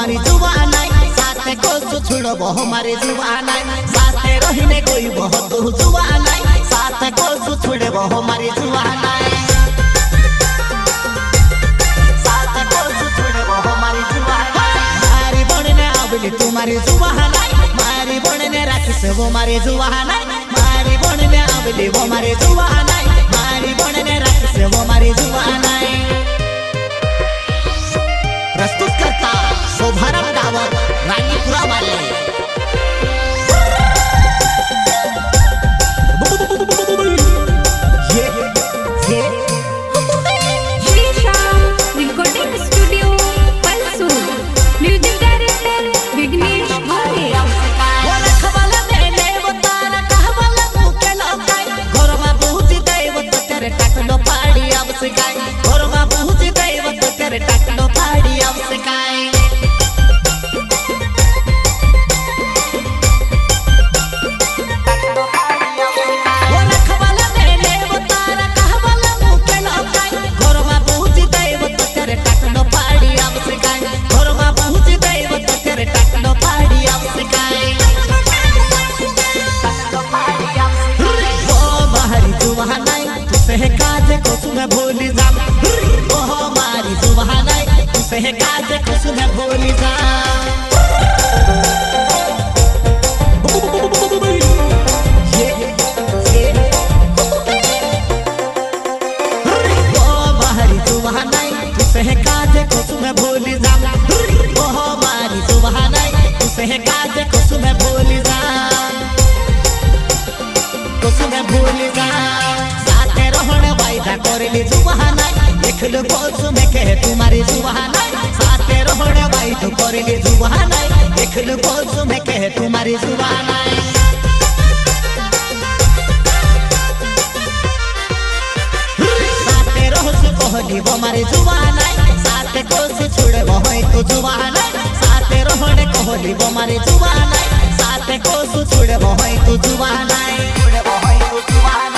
हमारी जुबान साथे को छुड़ब हमारी जुबान साथे रहीने कोई बहुत जुबान साथे को छुड़ब हमारी जुबान साथे को छुड़ब हमारी जुबान मारी बनने आवली तुम्हारी जुबान मारी बनने राखिस वो मारी जुबान मारी बनने आवली वो मारी जुबान मारी बनने राखिस वो मारी जुबान प्रस्तुत करता शोभाराम डावर रानीपुरा वाले recording studio Palsur music director Vighnesh Bhave टाकलो फाड़ी अब से गाय घरमा पहुंची दैव तो तेरे टाकलो फाड़ी अब से गाय वो रखवाला मेले वो तारा कहवाला मुके लौकाय घरमा पहुंची दैव तो तेरे टाकलो फाड़ी अब से गाय घरमा पहुंची दैव तो तेरे टाकलो फाड़ी अब से गाय वो बाहरी जुबान तुसे काजे को सुने भूली जा ओ हमारी जुबान तुसे काजे को सुने भूली जा ओ बाहरी जुबान तुसे काजे को सुने भूली जा ओ हमारी जुबान तुसे काजे को सुने भूली जा को सुने भूली जा करली जुबान देखलो बोझ में कहे तुम्हारी जुबान साथे रोहण भाई तो करली जुबान देखलो बोझ में कहे तुम्हारी जुबान साथे रोज कहली वो मारी जुबान साथे कोस छुड़े वो तो जुबान साथे रोहण कहली वो मारी जुबान साथे कोस छुड़े वो तो जुबान छुड़े वो तो जुबान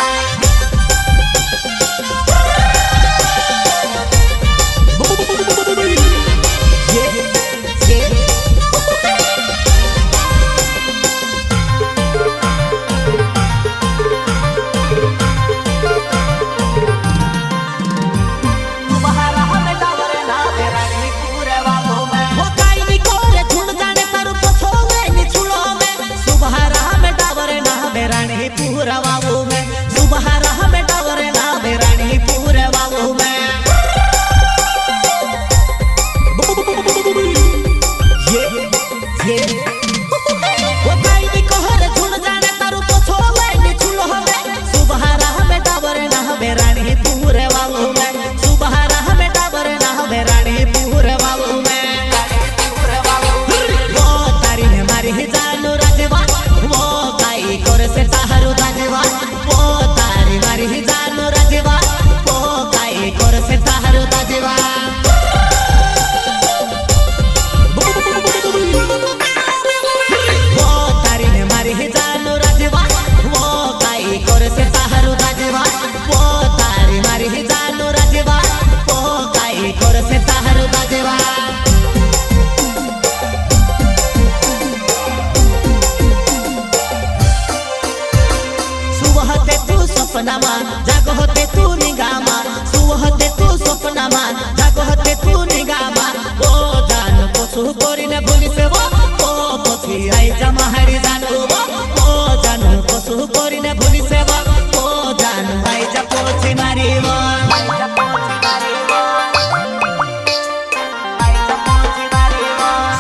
जागो होते तू निगामा सुवहते तू स्वप्नमा जागो होते तू निगामा ओ जान पशु कोरी ने भूली से वो ओ पछी आई जमा हरी जान ओ जान पशु कोरी ने भूली से वो ओ जान आई जा पछी मारी वो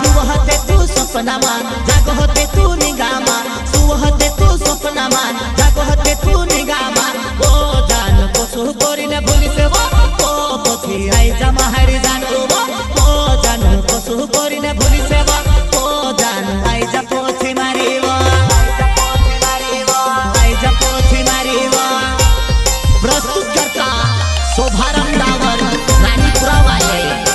सुवहते तू स्वप्नमा जागो होते तू निगामा सुवहते तू स्वप्नमा जागो होते तू निगामा ओ जान पशु कोरी ने भूली से वो ओ पछी आई जमा हरी जान ओ जान पशु कोरी ने भूली से वो ओ जान आई जा पछी मारी वो आई जा पछी मारी वो प्रस्तुत करता शोभाराम डावर रानीपुरा वाले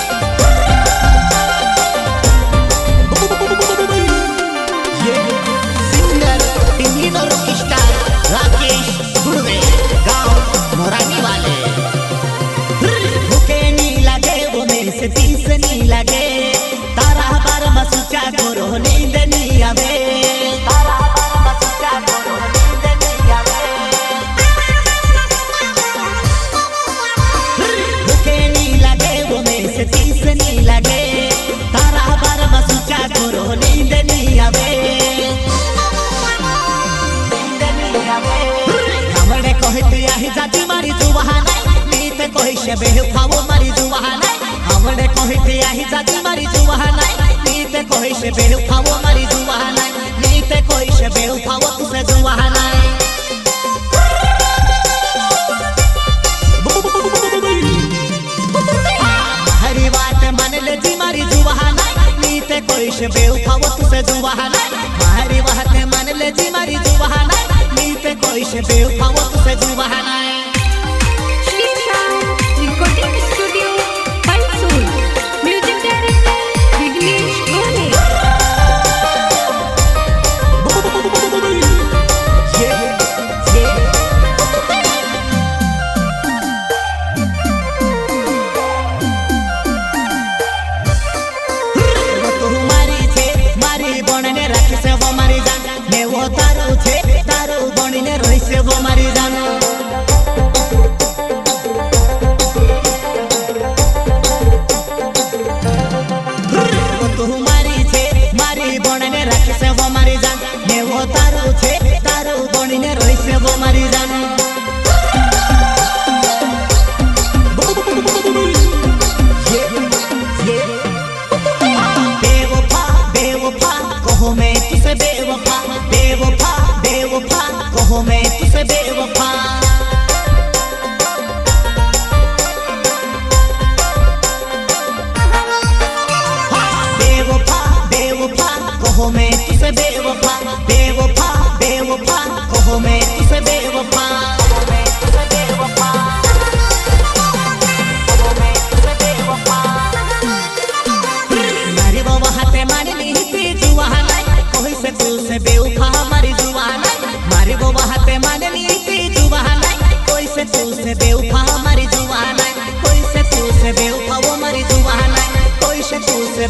तीस नहीं लगे तारा बार सूचा करो नींद नहीं आवे तारा बारमा सूचा करो नींद नहीं आवे भूखे नहीं लगे वो में से तीस नहीं लगे तारा बारमा सूचा करो नींद नहीं आवे नींद नहीं आवे हमरे कहते आही जाती मारी जुवाना नीत कहि से बेवफाओ मारी जुवाना हमरे कहते आही जाती मारी जुवाना नीत कहि से बेवफाओ मारी जुवाना नीत कहि से बेवफाओ तुसे जुवाना हरी बात मान ले जी मारी जुवाना नीत कहि से बेवफाओ तुसे जुवाना हरी बात मान ले जी मारी जुवाना नीत कहि से बेवफाओ तुसे जुवाना शीशा recording studio Palsur music director Vighnesh Bhole वो मारी जानो तू मारी छे मारी बणने राखी से वो मारी जान ने वो तारू छे तारू बणने रोई से वो मारी जानो बेवफा बेवफा कहो मैं तुझसे बेवफा बेवफा बेवफा कहो मैं तुझसे बेवफा बेवफा बेवफा कहो मैं तुझसे बेवफा बेवफा बेवफा कहो मैं तुझसे बेवफा मारी बाबा हाथे मारी नीति जुवाना कोई से तुझसे बेवफा मारी जुवाना मारी बाबा हाथे मारी नीति जुवाना कोई से तुझसे बेवफा मारी जुवाना कोई से तुझसे बेवफा वो मारी जुवाना कोई से तुझसे